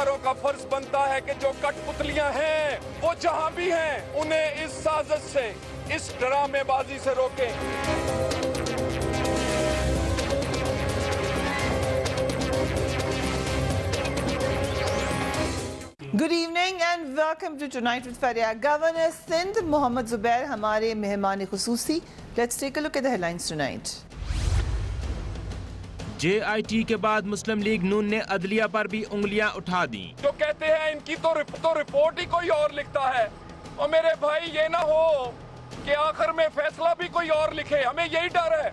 इदारों का फर्ज बनता है कि जो कठपुतलियां हैं वो जहां भी हैं उन्हें इस साजिश से, इस ड्रामेबाजी से रोकें। Good evening and welcome to Tonight with Faria. Governor Sindh Mohammad Zubair हमारे मेहमान खुसूसी. Let's take a look at the headlines tonight. JIT के बाद मुस्लिम लीग नून ने अदलिया पर भी उंगलियां उठा दी। जो कहते हैं इनकी तो रिपोर्ट ही कोई और लिखता है, और मेरे भाई ये ना हो कि आखिर में फैसला भी कोई और लिखे, हमें यही डर है।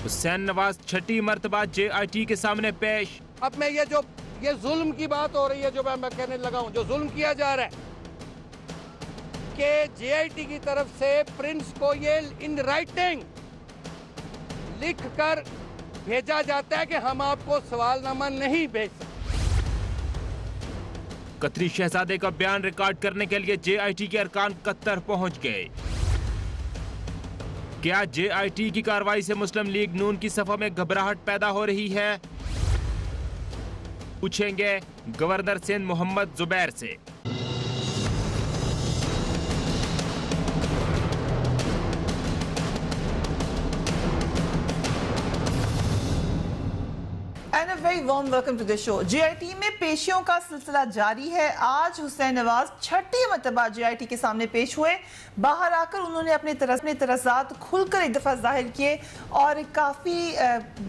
हुसैन नवाज छठी मर्तबा JIT के सामने पेश। अब मैं ये जुल्म की बात हो रही है, जो मैं कहने लगा हूं, जो जुल्म किया जा रहा है कि JIT की तरफ से प्रिंस को ये इन राइटिंग लिख कर भेजा जाता है कि हम आपको सवालनामा नहीं भेज सकते। कतरी शहजादे का बयान रिकॉर्ड करने के लिए JIT के अरकान कतर पहुंच गए। क्या JIT की कार्रवाई से मुस्लिम लीग नून की सफा में घबराहट पैदा हो रही है? पूछेंगे गवर्नर सिंध मोहम्मद जुबैर से। And a very warm welcome to the show. JIT में पेशियों का सिलसिला जारी है। आज हुसैन नवाज छठी मरतबा JIT के सामने पेश हुए। बाहर आकर उन्होंने अपने तरसात खुलकर एक दफ़ा जाहिर किए और काफ़ी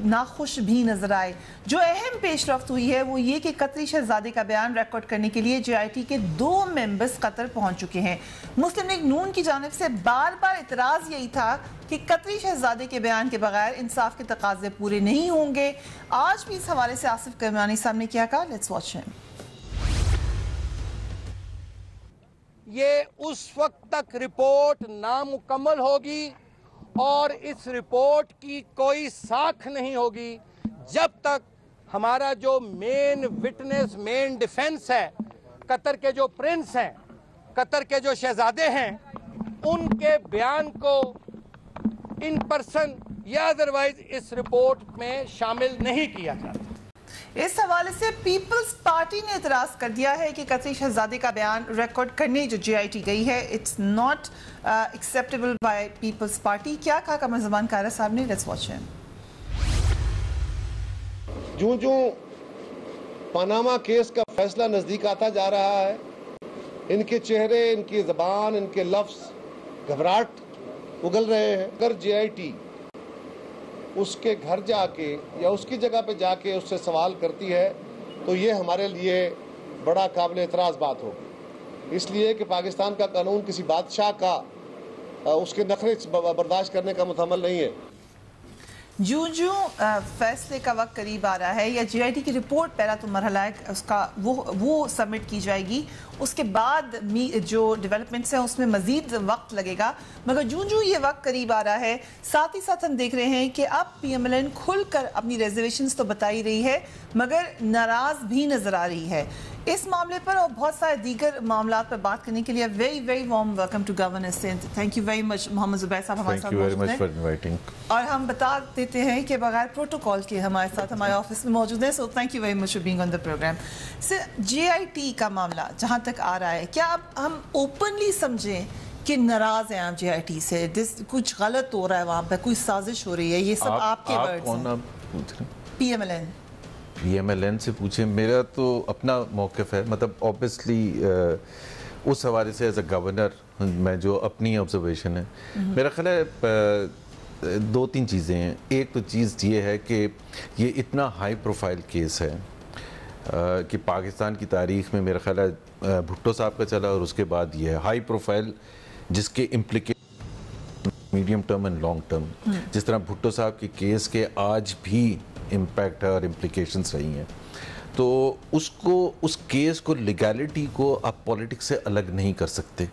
नाखुश भी नजर आए। जो अहम पेशरफ्त हुई है वो ये कि कतरी शहजादे का बयान रिकॉर्ड करने के लिए JIT के 2 मेंबर्स कतर पहुंच चुके हैं। मुस्लिम लीग नून की जानिब से बार बार इतराज़ यही था कि कतरी शहजादे के बयान के बगैर इंसाफ के तकाजे पूरे नहीं होंगे। आज भी इस हवाले से आसिफ करमानी साहब ने क्या कहा, लेट्स वॉच हिम। ये उस वक्त तक रिपोर्ट नामुकम्मल होगी और इस रिपोर्ट की कोई साख नहीं होगी जब तक हमारा जो मेन विटनेस, मेन डिफेंस है, कतर के जो प्रिंस हैं, कतर के जो शहजादे हैं, उनके बयान को इन पर्सन या अदरवाइज इस रिपोर्ट में शामिल नहीं किया जाता। इस हवाले से पीपल्स पार्टी ने इतराज कर दिया है कि कतरी शहजादे का बयान रिकॉर्ड करने जो JIT गई है, it's not acceptable by Peoples Party. क्या कहा कमर ज़मान कारा साहब ने, लेट्स वॉच हिम। जो पनामा केस का फैसला नजदीक आता जा रहा है, इनके चेहरे, इनकी जबान, इनके लफ्ज घबराहट उगल रहे हैं। अगर JIT उसके घर जाके या उसकी जगह पे जाके उससे सवाल करती है तो ये हमारे लिए बड़ा काबिल एतराज़ बात होगी, इसलिए कि पाकिस्तान का कानून किसी बादशाह का उसके नखरे बर्दाश्त करने का मुतहम्मल नहीं है। जो फैसले का वक्त करीब आ रहा है या JIT की रिपोर्ट पहला तो मरहला है उसका वो सबमिट की जाएगी, उसके बाद जो डेवलपमेंट्स हैं उसमें मज़ीद वक्त लगेगा। मगर जो ये वक्त करीब आ रहा है, साथ ही साथ हम देख रहे हैं कि अब PMLN खुलकर अपनी रिजर्वेशंस तो बता ही रही है मगर नाराज़ भी नज़र आ रही है। इस मामले पर और बहुत सारे दीगर मामला पर बात करने के लिए very very warm welcome to governor Sindh. Thank you very much Mohammad Zubair साहब हमारे साथ मौजूद हैं। और हम बता देते हैं कि बगैर प्रोटोकॉल के हमारे साथ हमारे ऑफिस में मौजूद है। So thank you very much for being on the program. Sir, JIT का मामला जहाँ तक आ रहा है, क्या अब हम ओपनली समझें कि नाराज हैं आप JIT से, कुछ गलत हो रहा है वहाँ पे, कोई साजिश हो रही है? ये सब आपके वर्ड्स हैं। PMLN से पूछे, मेरा तो अपना मौक़िफ़ है। मतलब ऑब्वियसली उस हवाले से एज अ गवर्नर मैं जो अपनी ऑब्जर्वेशन है, मेरा ख्याल है 2-3 चीज़ें हैं। एक तो चीज़ ये है कि ये इतना हाई प्रोफाइल केस है कि पाकिस्तान की तारीख़ में मेरा ख्याल है भुट्टो साहब का चला और उसके बाद ये है हाई प्रोफाइल, जिसके implication medium term and long term, जिस तरह भुट्टो साहब के केस के आज भी इम्पैक्ट और इम्प्लीकेशंस रही हैं। तो उसको, उस केस को, लीगैलिटी को आप पॉलिटिक्स से अलग नहीं कर सकते।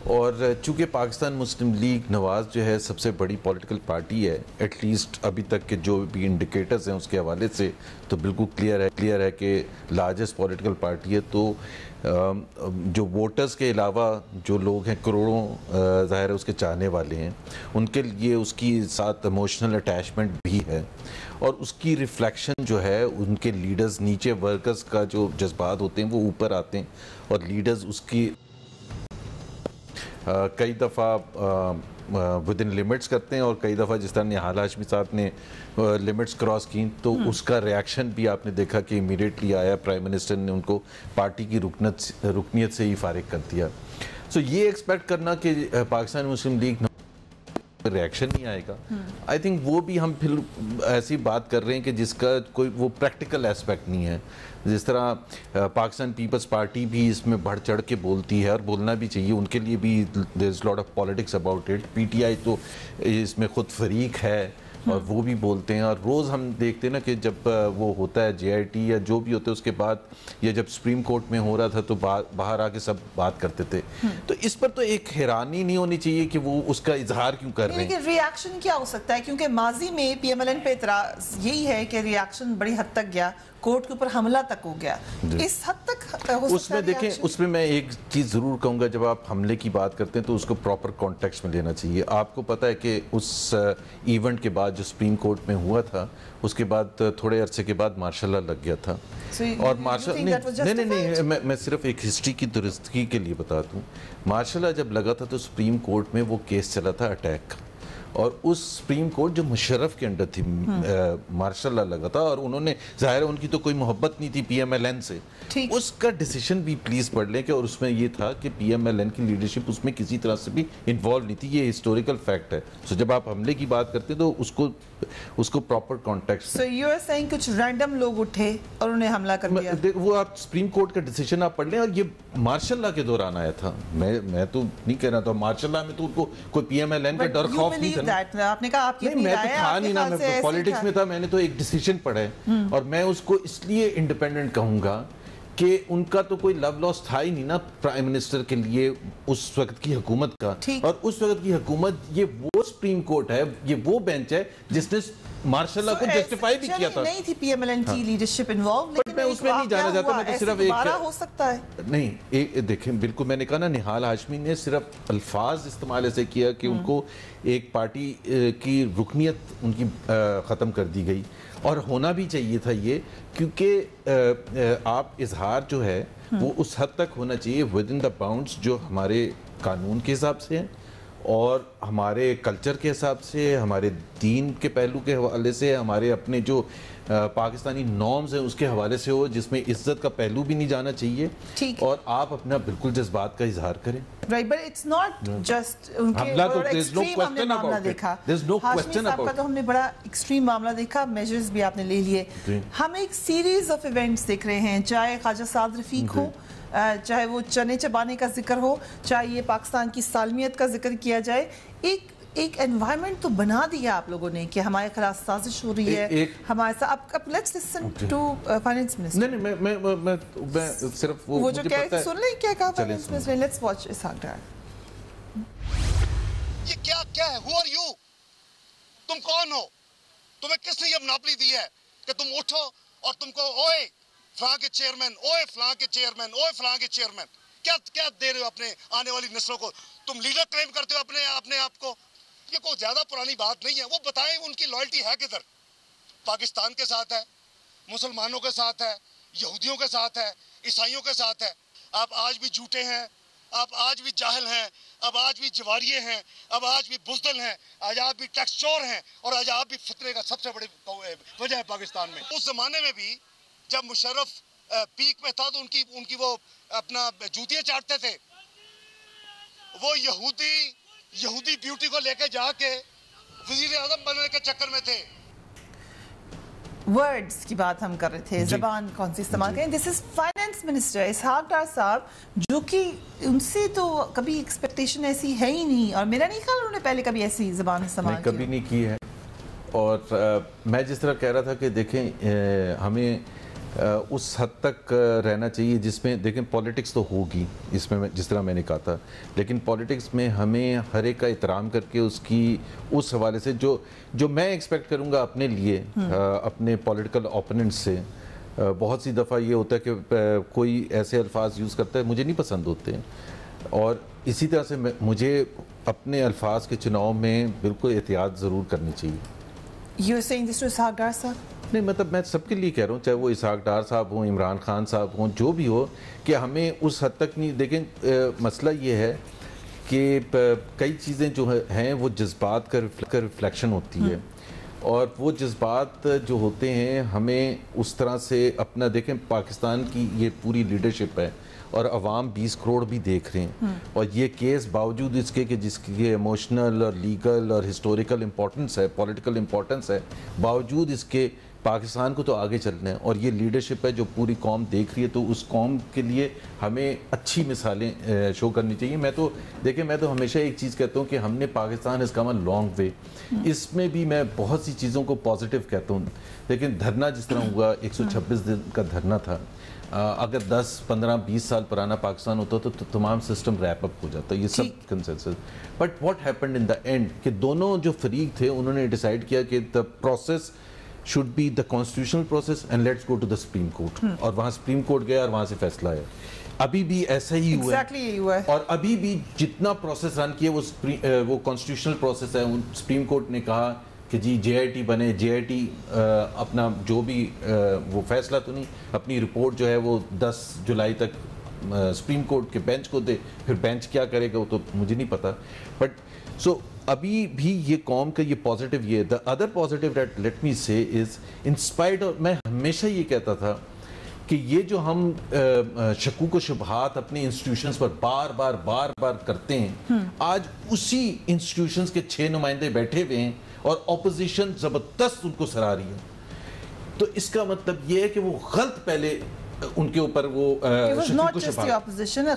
और चूंकि पाकिस्तान मुस्लिम लीग नवाज़ जो है सबसे बड़ी पॉलिटिकल पार्टी है, एटलीस्ट अभी तक के जो भी इंडिकेटर्स हैं उसके हवाले से तो बिल्कुल क्लियर है कि लार्जेस्ट पॉलिटिकल पार्टी है। तो जो वोटर्स के अलावा जो लोग हैं करोड़ों ज़ाहिर है उसके चाहने वाले हैं, उनके लिए उसकी साथ इमोशनल अटैचमेंट भी है और उसकी रिफ्लेक्शन जो है उनके लीडर्स, नीचे वर्कर्स का जो जज्बात होते हैं वो ऊपर आते हैं और लीडर्स उसकी कई दफ़ा विद इन लिमिट्स करते हैं और कई दफ़ा जिस तरह निहाल हाशमी साहब ने लिमिट्स क्रॉस की तो उसका रिएक्शन भी आपने देखा कि इमीडिएटली आया, प्राइम मिनिस्टर ने उनको पार्टी की रुकनीत से ही फारिग कर दिया। सो ये एक्सपेक्ट करना कि पाकिस्तान मुस्लिम लीग रिएक्शन नहीं आएगा, आई थिंक वो भी हम फिर ऐसी बात कर रहे हैं कि जिसका कोई वो प्रैक्टिकल एस्पेक्ट नहीं है। जिस तरह पाकिस्तान पीपल्स पार्टी भी इसमें बढ़ चढ़ के बोलती है और बोलना भी चाहिए, उनके लिए भी there is lot of politics about it. PTI तो इसमें खुद फरीक है और वो भी बोलते हैं और रोज़ हम देखते हैं ना कि जब वो होता है जेआईटी या जो भी होता है उसके बाद या जब सुप्रीम कोर्ट में हो रहा था तो बाहर आके सब बात करते थे। तो इस पर तो एक हैरानी नहीं होनी चाहिए कि वो उसका इजहार क्यों कर रहे हैं। रिएक्शन क्या हो सकता है, क्योंकि माजी में पीएमएलएन पे इतराज यही है कि रिएक्शन बड़ी हद तक गया, कोर्ट के ऊपर हमला तक हो गया, इस हद तक हो उसमें देखें, उसमें मैं एक चीज़ ज़रूर कहूँगा, जब आप हमले की बात करते हैं तो उसको प्रॉपर कॉन्टेक्स्ट में लेना चाहिए। आपको पता है कि उस इवेंट के बाद जो सुप्रीम कोर्ट में हुआ था उसके बाद थोड़े अरसे के बाद मार्शल लॉ लग गया था और मार्शल नहीं, मैं सिर्फ एक हिस्ट्री की दुरुस्तगी के लिए बता दूँ। मार्शल लॉ जब लगा था तो सुप्रीम कोर्ट में वो केस चला था अटैक का और उस सुप्रीम कोर्ट जो मुशर्रफ के अंडर थी मार्शल लॉ लगा था और उन्होंने जाहिर है उनकी तो कोई मोहब्बत नहीं थी पीएमएलएन से, उसका डिसीजन भी प्लीज पढ़ लें कि और उसमें ये था कि पीएमएलएन की लीडरशिप उसमें किसी तरह से भी इन्वॉल्व नहीं थी, ये हिस्टोरिकल फैक्ट है। सो जब आप हमले की बात करते हैं तो उसको proper context. So you are saying कुछ रैंडम लोग उठे और उन्हें हमला कर दिया। वो आप सुप्रीम कोर्ट का डिसीजन आप पढ़ लें और ये मार्शल लॉ के दौरान आया था। मैं तो नहीं कह रहा था मार्शल लॉ में तो उनको कोई पीएमएलएन का डर खौफ नहीं था। आपने कहा आपकी मैं तो था नहीं ना, मैं पॉलिटिक्स में था, मैंने तो एक डिसीजन पढ़ा है और मैं उसको इसलिए इंडिपेंडेंट कहूंगा कि उनका तो कोई लव लॉस था ही नहीं ना प्राइम मिनिस्टर के लिए उस वक्त की हुकूमत का। और उस वक्त की हुकूमत, ये वो सुप्रीम कोर्ट है, ये वो बेंच है जिसने मार्शल लॉ को जस्टिफाई भी किया था। नहीं थी पीएमएलएन की लीडरशिप इन्वॉल्व, लेकिन मैं उसमें नहीं जाना चाहता, मैं तो सिर्फ एक हो सकता है नहीं, एक देखें, बिल्कुल मैंने कहा ना, निहाल हाशमी ने सिर्फ अल्फाज इस्तेमाल ऐसे किया कि उनको एक पार्टी की रुकनीत उनकी ख़त्म कर दी गई और होना भी चाहिए था ये, क्योंकि आप इजहार जो है वो उस हद तक होना चाहिए विद इन द बाउंड्स जो हमारे कानून के हिसाब से है और हमारे कल्चर के हिसाब से, हमारे दीन के पहलू के हवाले से, हमारे अपने जो पाकिस्तानी नॉर्म्स हैं उसके हवाले से हो, जिसमें इज्जत का पहलू भी नहीं जाना चाहिए और आप अपना बिल्कुल जज्बात का इजहार करें। Right, but it's not just हमला तो there's no question about it. There's no question about it. तो हमने बड़ा एक्सट्रीम मामला देखा, मेजर्स भी आपने ले लिए। हम एक सीरीज ऑफ इवेंट्स देख रहे हैं, चाहे ख्वाजा साद रफीक हो, चाहे वो चने चबाने का जिक्र हो, चाहे ये पाकिस्तान की सालमियत का जिक्र किया जाए, एक एनवायरनमेंट तो बना दिया आप लोगों ने कि हमारे खिलाफ साजिश हो रही है हमारे साथ। अब let's listen to finance minister. नहीं, मैं सिर्फ वो जो क्या सुन ले क्या कहा finance minister. Let's watch Ishaq Dar. ये क्या है? Who are you? तुम कौन हो? तुम्हें किसने ये मोनोपोली दी है कि तुम उठो और तुमको ओए फलां के चेयरमैन, ओए फलां के चेयरमैन, ओए फलां के चेयरमैन, क्या दे रहे हो अपने आने वाली नस्लों को? तुम लीडर क्लेम करते हो अपने आप को। ये कोई ज्यादा पुरानी बात नहीं है। वो बताएं उनकी लॉयल्टी है किधर? पाकिस्तान के साथ है, मुसलमानों के साथ है, यहूदियों के साथ है, ईसाइयों के साथ है। आप आज भी झूठे हैं, आप आज भी जाहिल हैं, अब आज भी जवारिये हैं, अब आज भी बुज़दिल हैं, आज आप भी टैक्स चोर हैं और आज आप भी फितरे का सबसे बड़ी वजह है पाकिस्तान में। उस जमाने में भी जब मुशर्रफ पीक में था तो उनकी वो अपना जूतियां चाटते थे। वो यहूदी ब्यूटी को लेके जाके वजीर आज़म बनने के चक्कर में थे। वर्ड्स की बात हम कर रहे थे, जबान कौन सी इस्तेमाल करें। दिस इज फाइनेंस मिनिस्टर इसहाक डार साहब, जो कि उनसे तो कभी एक्सपेक्टेशन ऐसी है ही नहीं और मेरा नहीं ख्याल उन्होंने पहले कभी ऐसी जबान इस्तेमाल कभी नहीं की है। और मैं जिस तरह कह रहा था कि देखें, हमें उस हद तक रहना चाहिए जिसमें देखें पॉलिटिक्स तो होगी इसमें, जिस तरह मैंने कहा था, लेकिन पॉलिटिक्स में हमें हर एक का एहतराम करके उसकी उस हवाले से जो मैं एक्सपेक्ट करूंगा अपने लिए अपने पॉलिटिकल ओपोनेंट से, बहुत सी दफ़ा ये होता है कि कोई ऐसे अल्फाज यूज़ करता है मुझे नहीं पसंद होते हैं, और इसी तरह से मुझे अपने अल्फाज के चुनाव में बिल्कुल एहतियात ज़रूर करनी चाहिए। You're saying this to Ishaq Dar sir? नहीं, मतलब मैं सबके लिए कह रहा हूँ, चाहे वो इसहाक डार साहब हों, इमरान खान साहब हों, जो भी हो, कि हमें उस हद तक नहीं देखें। मसला ये है कि कई चीज़ें जो हैं वो जज्बात का रिफ्लेक्शन होती है, और वो जज्बात जो होते हैं हमें उस तरह से अपना, देखें पाकिस्तान की ये पूरी लीडरशिप है और अवाम 20 करोड़ भी देख रहे हैं, और ये केस बावजूद इसके कि जिसकी इमोशनल और लीगल और हिस्टोरिकल इम्पोर्टेंस है, पॉलिटिकल इम्पोर्टेंस है, बावजूद इसके पाकिस्तान को तो आगे चलना है, और ये लीडरशिप है जो पूरी कौम देख रही है, तो उस कौम के लिए हमें अच्छी मिसालें शो करनी चाहिए। मैं तो हमेशा एक चीज़ कहता हूँ कि हमने Pakistan has come a long way, इसमें भी मैं बहुत सी चीज़ों को पॉजिटिव कहता हूँ, लेकिन धरना जिस तरह हुआ 126 दिन का धरना था, अगर 10, 15, 20 साल पुराना पाकिस्तान होता तो तमाम सिस्टम रैप अप हो जाता, ये सब consensus. But what happened in the end कि दोनों जो फरीक थे उन्होंने डिसाइड किया कि the process should be the constitutional process and let's go to the supreme court, और वहाँ सुप्रीम कोर्ट गया और वहाँ से फैसला आया। अभी भी ऐसा ही हुआ है, और अभी भी जितना प्रोसेस रन किया वो कॉन्स्टिट्यूशनल प्रोसेस है। सुप्रीम कोर्ट ने कहा कि जी JIT बने, JIT अपना जो भी वो फैसला तो नहीं, अपनी रिपोर्ट जो है वो 10 जुलाई तक सुप्रीम कोर्ट के बेंच को दे, फिर बेंच क्या करेगा वो तो मुझे नहीं पता। बट सो अभी भी ये कौम का ये पॉजिटिव, ये the other positive that let me से इज इन स्पाइट ऑफ, मैं हमेशा ये कहता था कि ये जो हम शकूक व शुबहात अपने इंस्टीट्यूशंस पर बार बार करते हैं, आज उसी इंस्टीट्यूशंस के 6 नुमाइंदे बैठे हुए हैं और ऑपोजिशन जबरदस्त उनको सराह रही है। तो इसका मतलब ये है कि वो गलत पहले उनके ऊपर वो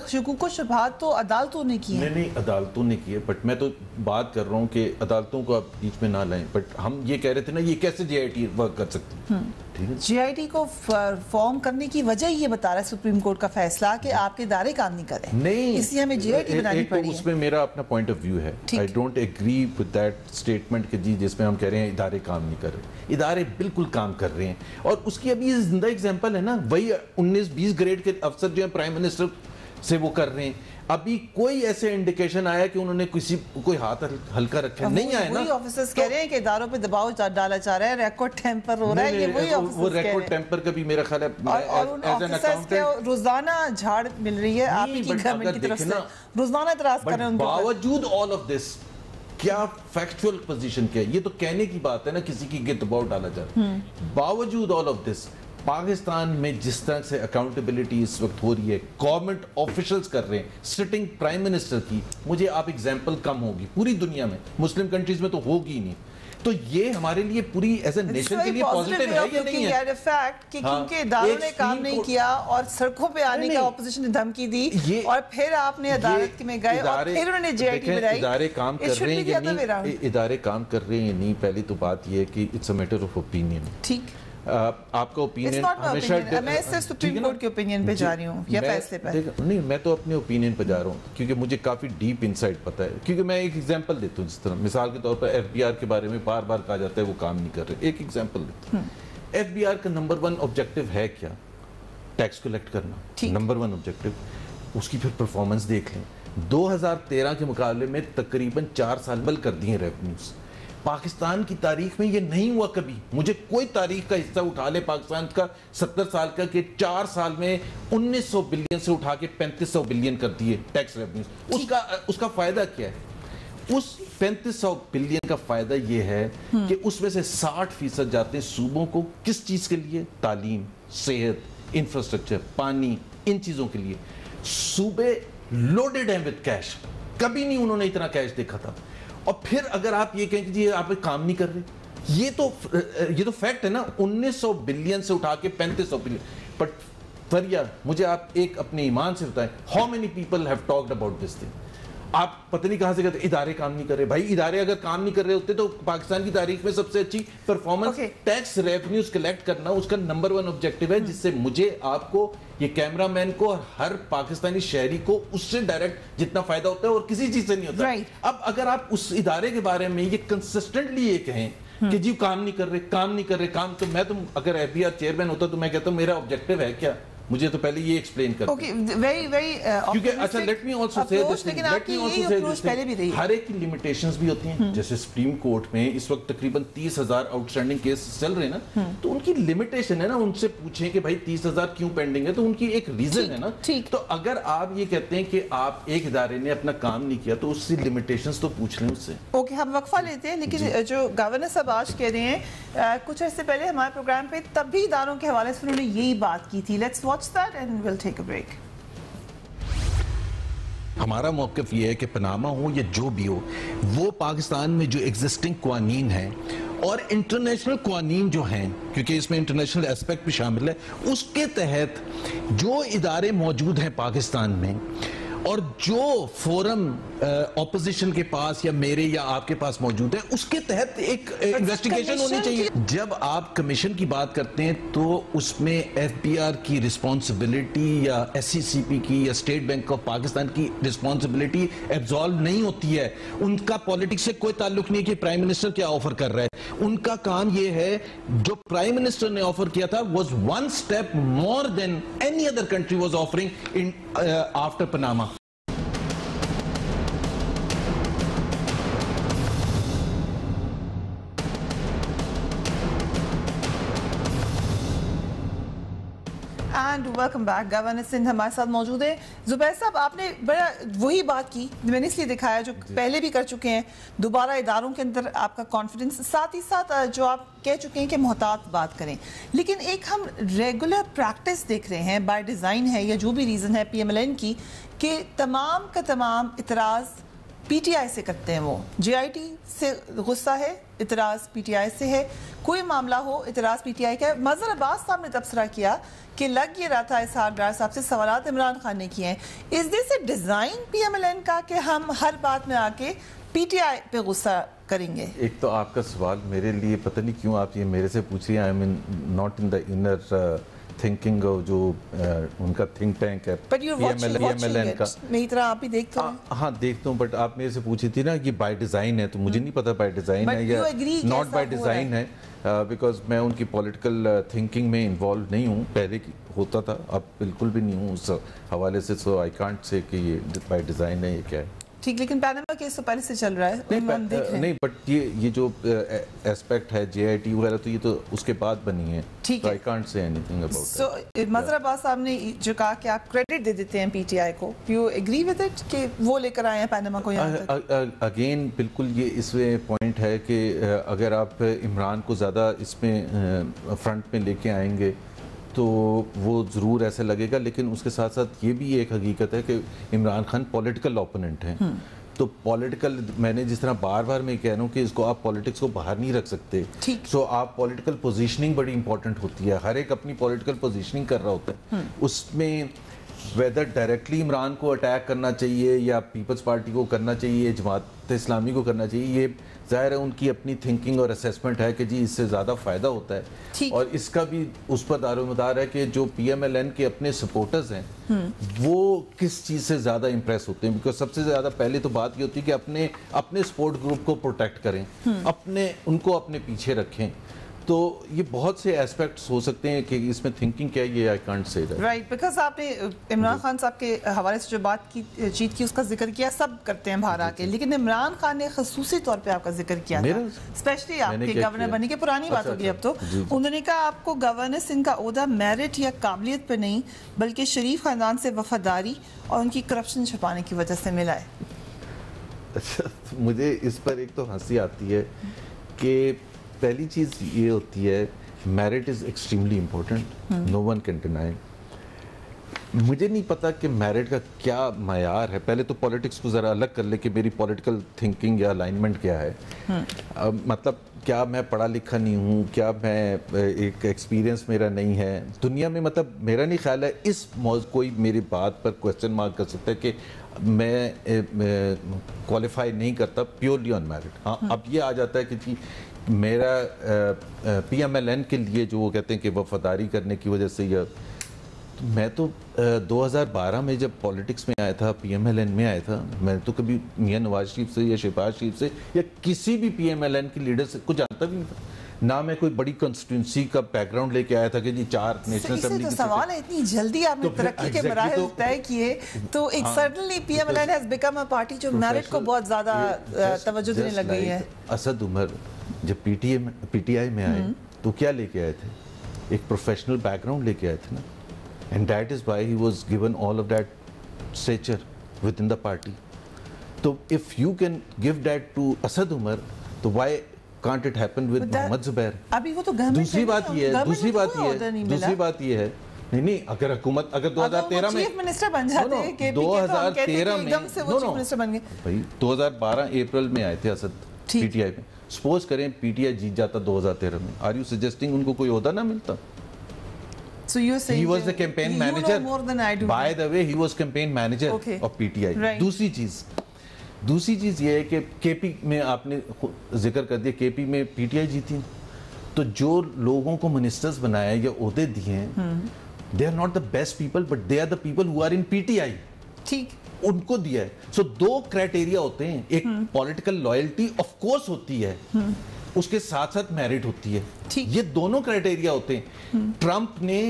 शकूक शुबहात तो अदालतों ने की है। नहीं, अदालतों ने की है, बट मैं तो बात कर रहा हूँ कि अदालतों को आप बीच में ना लाएं। बट हम ये कह रहे थे ना, ये कैसे JIT वर्क कर सकती है, ठीक है। JIT को फॉर्म करने की वजह ये बता रहा है सुप्रीम कोर्ट का फैसला कि आपके इदारे काम नहीं कर रहे, नहीं, इसलिए हमें JIT बनानी पड़ी है। उसमें मेरा अपना पॉइंट ऑफ व्यू है, I don't agree with that statement कि जी जिसमें हम कह रहे हैं इदारे काम नहीं कर रहे। इदारे बिल्कुल काम कर रहे हैं, और उसकी अभी जिंदा एग्जांपल है ना, वही 19-20 ग्रेड के अफसर जो है प्राइम मिनिस्टर से वो कर रहे हैं। अभी कोई ऐसे इंडिकेशन आया कि उन्होंने कोई हाथ हल्का रखा नहीं आया ना। वही ऑफिसर्स कह रहे हैं कि इदारों पे दबाव डाला जा रहा है, रिकॉर्ड टेम्पर हो रहा है, ये वही ऑफिसर्स वो रिकॉर्ड टेम्पर का भी मेरा ख्याल है, और उन ऑफिसर्स के रोजाना झाड़ मिल रही है आपकी गवर्नमेंट की तरफ से, रोजाना इतराज कर रहे हैं। बावजूद ऑल ऑफ दिस क्या फैक्चुअल पोजीशन क्या है, ये तो कहने की बात है ना, किसी की दबाव डाला जाए। बावजूद ऑल ऑफ दिस पाकिस्तान में जिस तरह से अकाउंटेबिलिटी इस वक्त हो रही है, गवर्नमेंट ऑफिशियल्स कर रहे हैं, सिटिंग प्राइम मिनिस्टर की, मुझे आप एग्जांपल कम होगी, पूरी दुनिया में मुस्लिम कंट्रीज में तो होगी ही नहीं। तो ये हमारे लिए पूरी एज ए नेशन के लिए पॉजिटिव है या नहीं है? फैक्ट कि क्योंकि इदारों ने काम नहीं किया और सड़कों पे आने का ऑपोजिशन ने धमकी दी, और फिर आपने अदालत में गए और फिर उन्होंने JIT बनाई। इदारे काम कर रहे हैं या नहीं, इदारे काम कर रहे हैं या नहीं, पहली तो बात ये है कि it's a matter of opinion. ठीक, आपका ओपिनियन हमेशा, मैं सिर्फ सुप्रीम कोर्ट के ओपिनियन पे जा रही हूँ या फैसले पे नहीं, मैं तो अपने ओपिनियन पे जा रहा हूँ क्योंकि मुझे काफी डीप इनसाइट पता है। क्योंकि मैं एक एग्जांपल देता हूँ, जिस तरह मिसाल के तौर पर FBR के बारे में बार कहा जाता है वो काम नहीं कर रहे, एक एग्जांपल देता हूँ। FBR का नंबर 1 ऑब्जेक्टिव है क्या? टैक्स कलेक्ट करना, नंबर 1 ऑब्जेक्टिव। उसकी फिर परफॉर्मेंस देख लें, 2013 के मुकाबले में तकरीबन 4 साल बल कर दिए रेवेन्यूज। पाकिस्तान की तारीख में ये नहीं हुआ कभी, मुझे कोई तारीख का हिस्सा उठा ले पाकिस्तान का 70 साल का कि 4 साल में 1900 बिलियन से उठा के 3500 बिलियन कर दिए टैक्स रेवेन्यूज। उसका फायदा क्या है? उस 3500 बिलियन का फायदा ये है कि उसमें से 60% जाते हैं सूबों को, किस चीज के लिए? तालीम, सेहत, इंफ्रास्ट्रक्चर, पानी, इन चीजों के लिए। सूबे लोडेड हैं विद कैश, कभी नहीं उन्होंने इतना कैश देखा था। और फिर अगर आप ये कहें कि जी आप काम नहीं कर रहे, ये तो फैक्ट है ना, 1900 बिलियन से उठा के 3500 बिलियन। बट फरिया, मुझे आप एक अपने ईमान से बताएं, how many people have talked about this thing? आप पता नहीं कहां से कहते इदारे काम नहीं कर रहे। भाई इदारे अगर काम नहीं कर रहे होते तो पाकिस्तान की तारीख में सबसे अच्छी परफॉर्मेंस टैक्स रेवेन्यूज कलेक्ट करना उसका नंबर 1 ऑब्जेक्टिव है, जिससे मुझे, आपको, ये कैमरामैन को और हर पाकिस्तानी शहरी को उससे डायरेक्ट जितना फायदा होता है और किसी चीज से नहीं होता। अब अगर आप उस इदारे के बारे में ये कंसिस्टेंटली ये कहें कि जी काम नहीं कर रहे, तो मैं अगर एफबीआर चेयरमैन होता तो मैं कहता हूं मेरा ऑब्जेक्टिव है क्या, मुझे तो पहले ये एक्सप्लेन कर। ओके, वेरी वेरी क्योंकि अच्छा let me also say this thing, हर एक की लिमिटेशंस भी होती हैं। जैसे सुप्रीम कोर्ट में इस वक्त तकरीबन 30,000 आउटस्टैंडिंग केस चल रहे हैं ना, तो उनकी लिमिटेशन है ना, उनसे पूछें कि भाई 30,000 क्यों पेंडिंग है, तो उनकी एक रीजन है ना। तो अगर आप ये कहते हैं कि आप एक इदारे ने अपना काम नहीं किया तो उसकी लिमिटेशंस तो पूछ लें उससे। ओके, हम वक्फा लेते हैं, लेकिन जो गवर्नर साहब आज कह रहे हैं, कुछ अर्से पहले हमारे प्रोग्राम पे तभी इदारों के हवाले से उन्होंने यही बात की थी। Let's watch that and will take a break. हमारा मौक़िफ़ ये है कि पनामा हो या जो भी हो, वो पाकिस्तान में जो एग्जिस्टिंग क़वानीन हैं और इंटरनेशनल क़वानीन जो हैं, क्योंकि इसमें इंटरनेशनल एस्पेक्ट भी शामिल है, उसके तहत जो इदारे मौजूद हैं पाकिस्तान में और जो फोरम ऑपोजिशन के पास या मेरे या आपके पास मौजूद है, उसके तहत एक इन्वेस्टिगेशन होनी चाहिए। जब आप कमीशन की बात करते हैं तो उसमें एफबीआर की रिस्पॉन्सिबिलिटी या एससीसीपी की या स्टेट बैंक ऑफ पाकिस्तान की रिस्पॉन्सिबिलिटी एब्जॉल्व नहीं होती है। उनका पॉलिटिक्स से कोई ताल्लुक नहीं कि प्राइम मिनिस्टर क्या ऑफर कर रहा है। उनका काम यह है, जो प्राइम मिनिस्टर ने ऑफर किया था was one step more than any other country was offering in after Panama. And welcome back. Governor Sindh हमारे साथ मौजूद है। जुबैर साहब, आपने बड़ा वही बात की, मैंने इसलिए दिखाया जो पहले भी कर चुके हैं, दोबारा इदारों के अंदर आपका कॉन्फिडेंस, साथ ही साथ जो आप कह चुके हैं कि मोहतात बात करें, लेकिन एक हम रेगुलर प्रैक्टिस देख रहे हैं, बाय डिज़ाइन है या जो भी रीज़न है PMLN की, कि तमाम का तमाम इतराज़ PTI से करते हैं। वो JIT से गुस्सा है, इतराज़ PTI से है, कोई मामला हो इतराज़ PTI का है। मज़हर अब्बास साहब ने तबसरा किया कि लग ये रहा था इसहाक डार साहब से सवालात इमरान खान ने किए हैं। Is this A design PMLN का कि हम हर बात में आके PTI पे गुस्सा करेंगे? एक तो आपका सवाल मेरे लिए पता नहीं क्यों आप ये मेरे से पूछ रही हैं। I mean not in the inner thinking जो उनका थिंक टैंक है PMLN का। मेरी तरह आप ही देखते हैं? हाँ देखता हूँ, बट आप मेरे से पूछी थी ना ये बाय डिज़ाइन है, तो मुझे नहीं पता बाय डिज़ाइन है या नॉट बाय डिज़ाइन है, बिकॉज मैं उनकी पॉलिटिकल थिंकिंग में इन्वॉल्व नहीं हूँ। पहले होता था, अब बिल्कुल भी नहीं हूँ उस हवाले से, सो आई कांट से कि ये बाय डिज़ाइन है ये क्या है। ठीक, लेकिन पैनामा केस तो पहले से चल रहा है। नहीं, बट ये जो एस्पेक्ट है JIT वगैरह, तो ये तो उसके बाद बनी है। ठीक है, I can't say anything about. So Mazhar Abbas साहब ने जो कहा कि आप क्रेडिट दे देते हैं PTI को, यू एग्री विद इट कि वो लेकर आए हैं पैनामा को यहाँ तक? अगेन बिल्कुल ये इसमें पॉइंट है कि अगर आप इमरान को ज़्यादा इसमें फ्रंट में लेके आएंगे तो वो ज़रूर ऐसे लगेगा, लेकिन उसके साथ साथ ये भी एक हकीकत है कि इमरान खान पॉलिटिकल ओपोनेंट हैं। तो पॉलिटिकल, मैंने जिस तरह बार बार मैं कह रहा हूँ कि इसको आप पॉलिटिक्स को बाहर नहीं रख सकते। सो आप पॉलिटिकल पोजीशनिंग बड़ी इंपॉर्टेंट होती है, हर एक अपनी पॉलिटिकल पोजीशनिंग कर रहा होता है। उसमें वेदर डायरेक्टली इमरान को अटैक करना चाहिए या पीपल्स पार्टी को करना चाहिए, जमात इस्लामी को करना चाहिए, ये ज़ाहिर है उनकी अपनी थिंकिंग और असेसमेंट है कि जी इससे ज़्यादा फ़ायदा होता है। और इसका भी उस पर दारोमदार है कि जो PMLN के अपने सपोर्टर्स हैं वो किस चीज़ से ज़्यादा इंप्रेस होते हैं। बिकॉज सबसे ज़्यादा पहले तो बात ये होती है कि अपने सपोर्ट ग्रुप को प्रोटेक्ट करें, उनको अपने पीछे रखें। तो ये बहुत से एस्पेक्ट्स हो सकते हैं कि इसमें थिंकिंग क्या है, ये आई can't say that. Right, because आपने इमरान खान साहब के हवाले से जो बात की जीत की उसका जिक्र किया, सब करते हैं बाहर आके, लेकिन इमरान खान ने खसूसी तौर पे आपका जिक्र किया था, स्पेशली आपके गवर्नर बनने की पुरानी बात होगी अब तो। उन्होंने कहा आपको गवर्नर सिंह का ओहदा मेरिट या काबिलियत पर नहीं बल्कि शरीफ खानदान से वफादारी और उनकी करप्शन छुपाने की वजह से मिला है। अच्छा, मुझे इस पर एक तो हंसी आती है कि पहली चीज़ ये होती है merit is extremely important, no one can deny. मुझे नहीं पता कि मेरिट का क्या मयार है। पहले तो पॉलिटिक्स को ज़रा अलग कर ले कि मेरी पॉलिटिकल थिंकिंग या अलाइनमेंट क्या है। मतलब क्या मैं पढ़ा लिखा नहीं हूँ, क्या मैं एक एक्सपीरियंस मेरा नहीं है दुनिया में, मतलब मेरा नहीं ख्याल है इस कोई मेरी बात पर क्वेश्चन मार्क कर सकता है कि मैं क्वालिफाई नहीं करता प्योरली ऑन मेरिट। हाँ, अब ये आ जाता है कि जी मेरा PMLN के लिए जो वो कहते हैं कि वफादारी करने की वजह से, या तो मैं तो 2012 में जब पॉलिटिक्स में आया था, PMLN में आया था, मैं तो कभी मियां नवाज शरीफ से या शहबाज शरीफ से या किसी भी PMLN के लीडर से कुछ जानता भी नहीं था ना। मैं कोई बड़ी कॉन्स्टिट्यूंसी का बैकग्राउंड लेके आया था कि जी 4 नेशनल असेंबली तो की सवाल है, इतनी जल्दी आपने तो तरक्की के मराहिल तय किए, तो एक certainly PMLN has become a party जो मेरिट को बहुत ज्यादा तवज्जो देने लग गई है। असद उमर जब PTI में आए तो क्या लेके आए थे? एक प्रोफेशनल बैकग्राउंड लेके आए थे ना, and that is why he was given all of that stature within the party. So if you can give that to Asad Umar, तो why can't it happen with Mohammad Zubair? अभी वो तो government, दूसरी बात ये है नहीं, अगर हुकूमत अगर 2013 में चीफ मिनिस्टर बन जाते हैं, KP के 2013 में एकदम से वो चीफ मिनिस्टर बन गए भाई, 2012 अप्रैल में आए थे असद PTI में। सपोज करें PTI जीत जाता 2013 में, आर यू सजेस्टिंग उनको कोई ओहदा ना मिलता? So you're saying he was the campaign manager. You know more than I do. By the way, he was campaign manager of PTI. Right. दूसरी चीज ये है कि KP में आपने जिक्र कर दिया, KP में PTI जीती, तो जो लोगों को मिनिस्टर्स बनाया या ओहदे दिए हैं, they are not the best people, but they are the people who are in PTI. ठीक, उनको दिया है। सो 2 क्राइटेरिया होते हैं, एक पॉलिटिकल लॉयल्टी ऑफ कोर्स होती है, उसके साथ साथ मेरिट होती है, ये दोनों क्राइटेरिया होते हैं। ट्रंप ने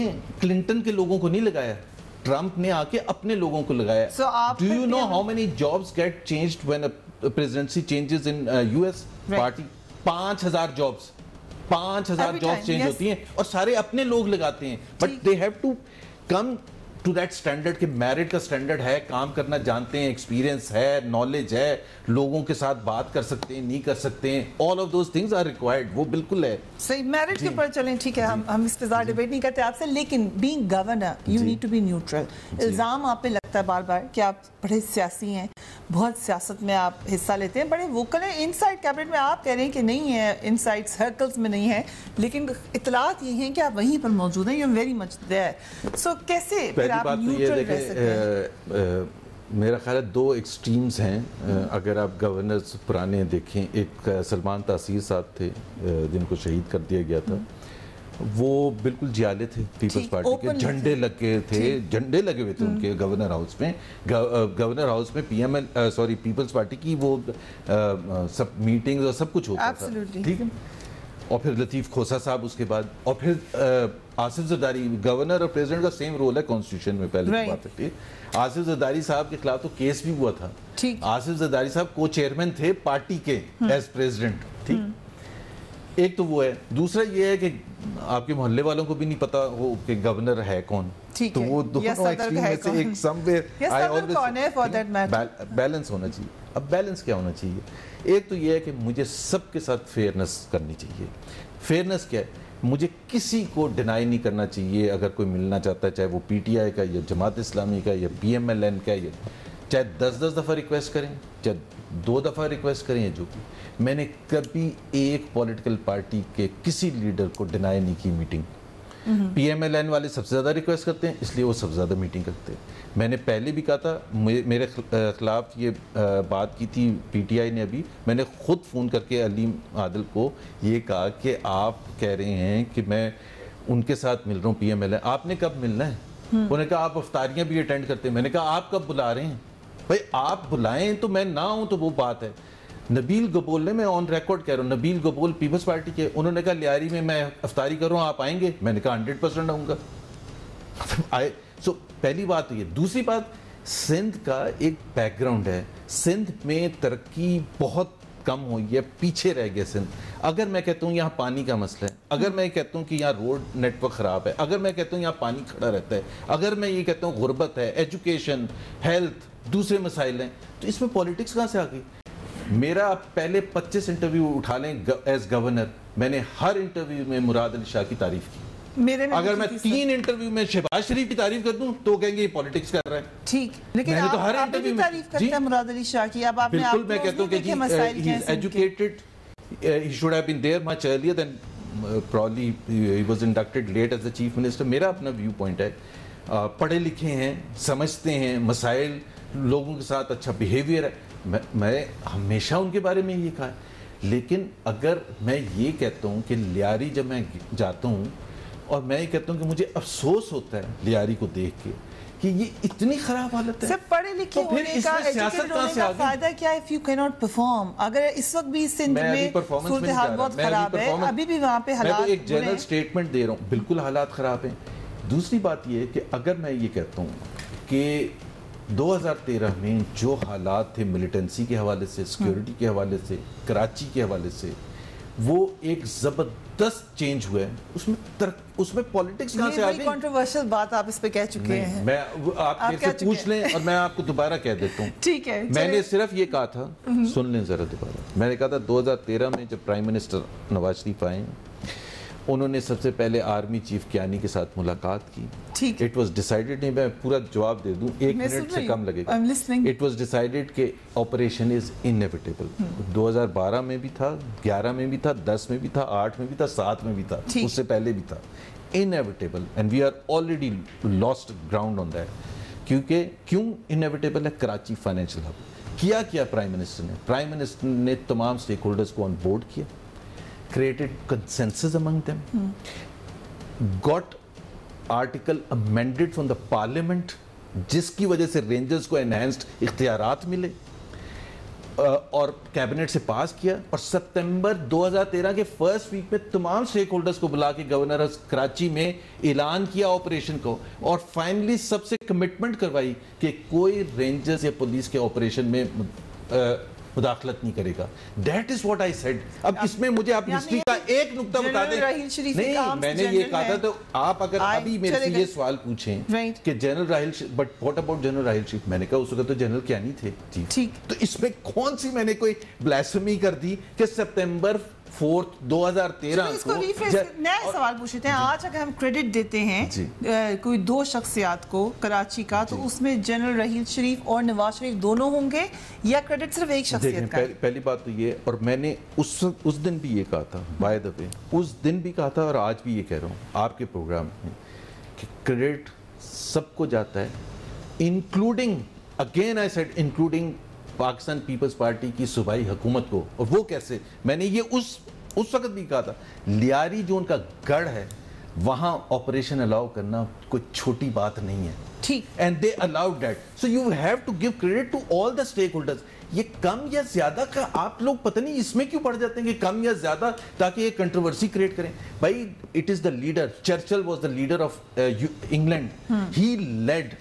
क्लिंटन के लोगों को नहीं लगाया, ट्रंप ने आके अपने लोगों को लगाया। Do you know how many jobs get changed when a presidency changes in US party? 5000 jobs, 5000 jobs change होती हैं और सारे अपने लोग लगाते हैं, but they have to come to that standard के मेरिट का स्टैंडर्ड है, काम करना जानते हैं, एक्सपीरियंस है, नॉलेज है, लोगों के साथ बात कर सकते हैं, नहीं कर सकते हैं, all of those things are required, वो बिल्कुल है। सही, मेरिट के ऊपर चलें, ठीक है, हम इस पे ज़्यादा डिबेट नहीं करते आपसे, लेकिन being governor you need to be neutral. इल्ज़ाम आप पे लगता है बार बार कि आप बड़े सियासी हैं, बहुत सियासत में आप हिस्सा लेते हैं, बड़े वोकल हैं। इनसाइड कैबिनेट में आप कह रहे हैं कि नहीं है, इनसाइड सर्कल्स में नहीं है, लेकिन इतलात ये हैं कि आप वहीं पर मौजूद हैं, you are very much there. So कैसे बात तो ये देखें, मेरा ख्याल है 2 एक्सट्रीम्स हैं। अगर आप गवर्नर्स पुराने देखें, एक सलमान तासीर साहब थे जिनको शहीद कर दिया गया था, वो बिल्कुल जियाले थे पीपल्स पार्टी के, झंडे लगे हुए थे उनके गवर्नर हाउस में। गवर्नर हाउस में पीपल्स पार्टी की वो सब मीटिंग्स और सब कुछ होता था, ठीक है। और फिर लतीफ़ खोसा साहब उसके बाद, और फिर आसिफ जरदारी, गवर्नर और प्रेसिडेंट का सेम रोल है कॉन्स्टिट्यूशन में, पहले बात है। आसिफ जरदारी साहब के खिलाफ तो केस भी हुआ था। आसिफ जरदारी साहब को चेयरमैन थे पार्टी के एज प्रेसिडेंट, ठीक। एक तो वो है, दूसरा ये है कि आपके मोहल्ले वालों को भी नहीं पता हो कि गवर्नर है कौन, तो वो दोनों एक्सट्रीम में से एक समवेयर आई ऑलवेज बैलेंस होना चाहिए। अब बैलेंस क्या होना चाहिए? एक तो ये है कि मुझे सबके साथ फेयरनेस करनी चाहिए। फेयरनेस क्या है? मुझे किसी को डिनाई नहीं करना चाहिए। अगर कोई मिलना चाहता है, चाहे वो PTI का या जमात इस्लामी का या PMLN का, या चाहे 10-10 दफ़ा रिक्वेस्ट करें, चाहे 2 दफ़ा रिक्वेस्ट करें, या जो भी, मैंने कभी एक पॉलिटिकल पार्टी के किसी लीडर को डिनाई नहीं की मीटिंग। PMLN वाले सबसे ज़्यादा रिक्वेस्ट करते हैं, इसलिए वो सबसे ज़्यादा मीटिंग करते हैं। मैंने पहले भी कहा था, मेरे खिलाफ ये बात की थी PTI ने, अभी मैंने खुद फ़ोन करके अलीम आदिल को ये कहा कि आप कह रहे हैं कि मैं उनके साथ मिल रहा हूँ PMLN, आपने कब मिलना है? उन्होंने कहा आप अफ्तारियाँ भी अटेंड करते हैं। मैंने कहा आप कब बुला रहे हैं? भाई आप बुलाएं तो मैं ना हूं तो वो बात है। नबील गबोल ने, मैं ऑन रिकॉर्ड कह रहा हूँ, नबील गबोल पीपल्स पार्टी के, उन्होंने कहा लियारी में मैं अफ्तारी कर रहा हूँ, आप आएंगे? मैंने कहा 100% आऊँगा। सो पहली बात तो ये। दूसरी बात, सिंध का एक बैकग्राउंड है, सिंध में तरक्की बहुत कम हुई है, पीछे रह गया सिंध। अगर मैं कहता हूँ यहाँ पानी का मसला है, अगर मैं कहता हूँ कि यहाँ रोड नेटवर्क ख़राब है, अगर मैं कहता हूँ यहाँ पानी खड़ा रहता है, अगर मैं ये कहता हूँ गुर्बत है, एजुकेशन, हेल्थ, दूसरे मसाइल हैं, तो इसमें पॉलिटिक्स कहाँ से आ गई? मेरा पहले 25 इंटरव्यू उठा लें एज गवर्नर, मैंने हर इंटरव्यू में मुराद अली शाह की तारीफ की। अगर मैं 3 इंटरव्यू में शहबाज शरीफ की तारीफ कर दूं तो कहेंगे ये पॉलिटिक्स कर रहा है। ठीक, लेकिन मैंने तो हर इंटरव्यू में तारीफ करते हैं मुराद अली शाह की। अब आपने बिल्कुल मैं कहता हूं कि he is educated, he should have been there much earlier than probably he was inducted late as the chief minister. मेरा अपना व्यू पॉइंट है, पढ़े लिखे हैं, समझते हैं मसाइल, लोगों के साथ अच्छा बिहेवियर है, मैं हमेशा उनके बारे में ये कहा है। लेकिन अगर मैं ये कहता हूँ कि लियारी जब मैं जाता हूँ और मैं ये कहता हूँ कि मुझे अफसोस होता है लियारी को देख के कि ये इतनी खराब हालत है, सिर्फ पढ़े लिखे तो फिर होने इसमें का, सियासत एजुकेटेड कहाँ होने से का आ गई? फायदा क्या है if you can not perform? अगर इस वक्त भी सिंध मैं अभी में परफॉर्मेंस में सूरत नहीं हाल जा बहुत रहा, मैं खराब है, अभी भी वहाँ पे मैं हालात तो एक बुरे जनरल हैं। स्टेटमेंट दे रहा हूँ, बिल्कुल हालात खराब हैं। दूसरी बात ये है कि अगर मैं ये कहता हूँ कि 2013 में जो हालात थे मिलिटेंसी के हवाले से, सिक्योरिटी के हवाले से, कराची के हवाले से, वो एक जबरदस्त चेंज हुआ है। उसमें पॉलिटिक्स कहाँ से आ गई? कंट्रोवर्शियल बात आप इस पे कह चुके हैं। मैं आप मेरे कह से चुके पूछ लें और मैं आपको दोबारा कह देता हूँ। ठीक है, मैंने सिर्फ ये कहा था, सुन लें जरा दोबारा, मैंने कहा था 2013 में जब प्राइम मिनिस्टर नवाज शरीफ आए, उन्होंने सबसे पहले आर्मी चीफ कियानी के साथ मुलाकात की। ठीक, इट वॉज डिसाइडेड, नहीं मैं पूरा जवाब दे दूं, 1 मिनट से कम लगेगा। इट वॉज डिसाइडेड कि ऑपरेशन इज इनएविटेबल। 2012 में भी था, 11 में भी था, 10 में भी था, 8 में भी था, 7 में भी था, उससे पहले भी था। Inevitable and we are already lost ground on that. क्योंकि क्यों इनएविटेबल है? Karachi financial hub. क्या प्राइम मिनिस्टर ने तमाम स्टेक होल्डर्स को ऑन बोर्ड किया, created consensus among them, got article amended from the parliament, जिसकी वजह से रेंजर्स को एनहांस्ड इख्तियारात मिले और कैबिनेट से पास किया। और सितंबर 2013 के फर्स्ट वीक में तमाम स्टेक होल्डर्स को बुला के गवर्नर कराची में ऐलान किया ऑपरेशन को, और फाइनली सबसे कमिटमेंट करवाई कि कोई रेंजर्स या पुलिस के ऑपरेशन में मुदाखलत नहीं करेगा। That is what I said. अब इसमें मुझे आप हिस्ट्री का एक नुक्ता बता दें। नहीं, मैंने ये कहा था, तो आप अगर अभी मेरे से ये सवाल पूछें कि general Raheel, but what about general Raheel Sharif, मैंने कहा उस वक्त तो जनरल कियानी थे जी। ठीक, तो इसमें कौन सी मैंने कोई ब्लास्फेमी कर दी कि सितंबर 4, 2013 को नया सवाल पूछते हैं। आज अगर हम क्रेडिट देते हैं कोई दो शख्सियात को कराची का, तो उसमें जनरल राहिल शरीफ और नवाज शरीफ दोनों होंगे या क्रेडिट सिर्फ एक शख्सियत का? पहली बात तो ये, और मैंने उस दिन भी ये कहा था, बाय द वे उस दिन भी कहा था और आज भी ये कह रहा हूँ आपके प्रोग्राम में कि क्रेडिट सबको जाता है, including, again I said, including Pakistan Peoples Party की सूबाई हुकूमत को। और वो कैसे? मैंने ये उस वक्त भी कहा था, लियारी जो उनका गढ़ है, वहां ऑपरेशन अलाउ करना कोई छोटी बात नहीं है। ठीक, and they allowed that, so you have to give credit to all the stakeholders. ये कम या ज्यादा का आप लोग पता नहीं इसमें क्यों पड़ जाते हैं कि कम या ज्यादा, ताकि ये कंट्रोवर्सी क्रिएट करें। भाई, it is the leader, Churchill was the leader of England, he led.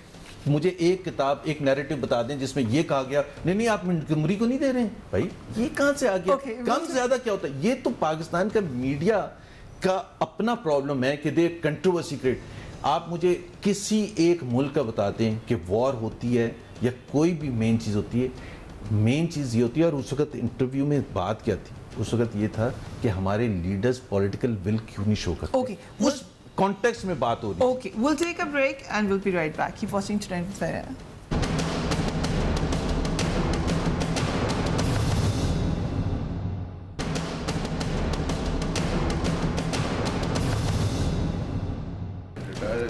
मुझे एक किताब, एक नैरेटिव बता दें जिसमें ये कहा गया नहीं आप मोंटगोमरी को नहीं दे रहे हैं। भाई, ये कहां से आ गया? कम ज्यादा क्या होता है? ये तो पाकिस्तान का मीडिया का अपना प्रॉब्लम है कि दे कंट्रोवर्सी क्रिएट। आप मुझे किसी एक मुल्क का बता दें कि वॉर होती है या कोई भी मेन चीज होती है, मेन चीज ये होती है। और उस वक्त इंटरव्यू में बात क्या थी? उस वक्त ये था कि हमारे लीडर्स पॉलिटिकल विल क्यों नहीं शो करते। उस कॉन्टेक्स्ट में बात हो रही है। Okay, we'll take a break and we'll be right back. Keep watching Tonight with Farah.